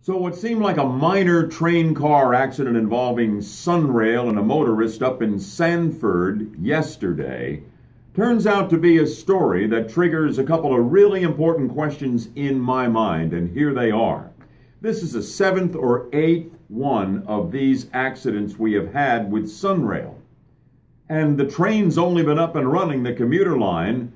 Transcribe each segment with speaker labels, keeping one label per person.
Speaker 1: So what seemed like a minor train car accident involving Sunrail and a motorist up in Sanford yesterday turns out to be a story that triggers a couple of really important questions in my mind, and here they are. This is the seventh or eighth one of these accidents we have had with Sunrail. And the train's only been up and running, the commuter line,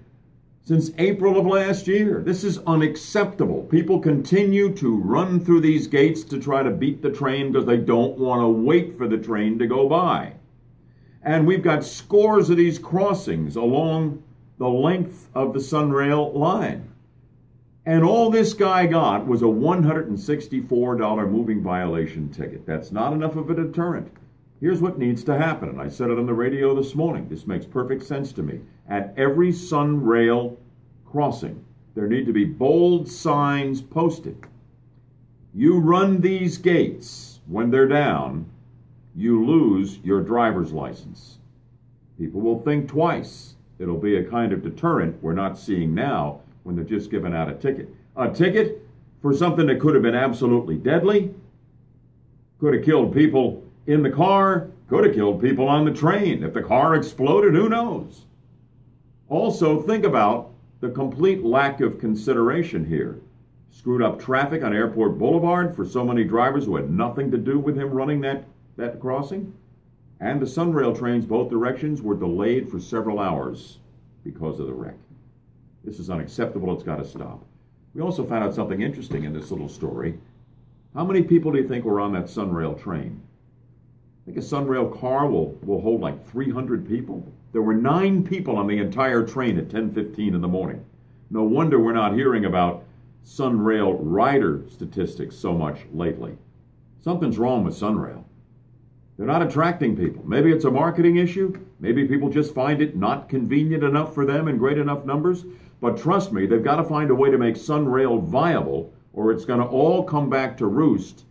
Speaker 1: since April of last year. This is unacceptable. People continue to run through these gates to try to beat the train because they don't want to wait for the train to go by. And we've got scores of these crossings along the length of the Sunrail line. And all this guy got was a $164 moving violation ticket. That's not enough of a deterrent. Here's what needs to happen, and I said it on the radio this morning. This makes perfect sense to me. At every Sunrail crossing, there need to be bold signs posted. You run these gates when they're down, you lose your driver's license. People will think twice. It'll be a kind of deterrent we're not seeing now when they're just giving out a ticket. A ticket for something that could have been absolutely deadly, could have killed people in the car, could have killed people on the train. If the car exploded, who knows? Also, think about the complete lack of consideration here. Screwed up traffic on Airport Boulevard for so many drivers who had nothing to do with him running that crossing. And the Sunrail trains, both directions, were delayed for several hours because of the wreck. This is unacceptable. It's got to stop. We also found out something interesting in this little story. How many people do you think were on that Sunrail train? I think a Sunrail car will hold like 300 people. There were 9 people on the entire train at 10:15 in the morning. No wonder we're not hearing about Sunrail rider statistics so much lately. Something's wrong with Sunrail. They're not attracting people. Maybe it's a marketing issue. Maybe people just find it not convenient enough for them in great enough numbers. But trust me, they've got to find a way to make Sunrail viable, or it's going to all come back to roost.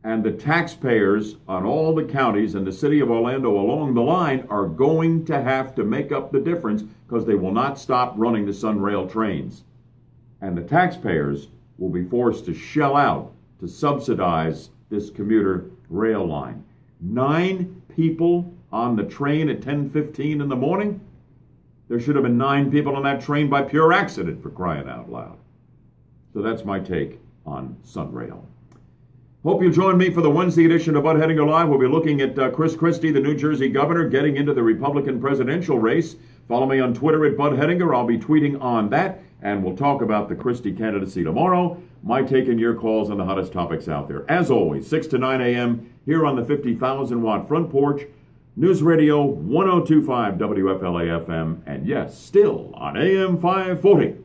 Speaker 1: And the taxpayers on all the counties and the city of Orlando along the line are going to have to make up the difference because they will not stop running the Sunrail trains. And the taxpayers will be forced to shell out to subsidize this commuter rail line. 9 people on the train at 10:15 in the morning? There should have been 9 people on that train by pure accident, for crying out loud. So that's my take on Sunrail. Hope you'll join me for the Wednesday edition of Bud Hedinger Live. We'll be looking at Chris Christie, the New Jersey governor, getting into the Republican presidential race. Follow me on Twitter at Bud Hedinger. I'll be tweeting on that, and we'll talk about the Christie candidacy tomorrow. My take and your calls on the hottest topics out there. As always, 6 to 9 a.m. here on the 50,000-watt front porch. News Radio 102.5 WFLA FM, and yes, still on AM 540.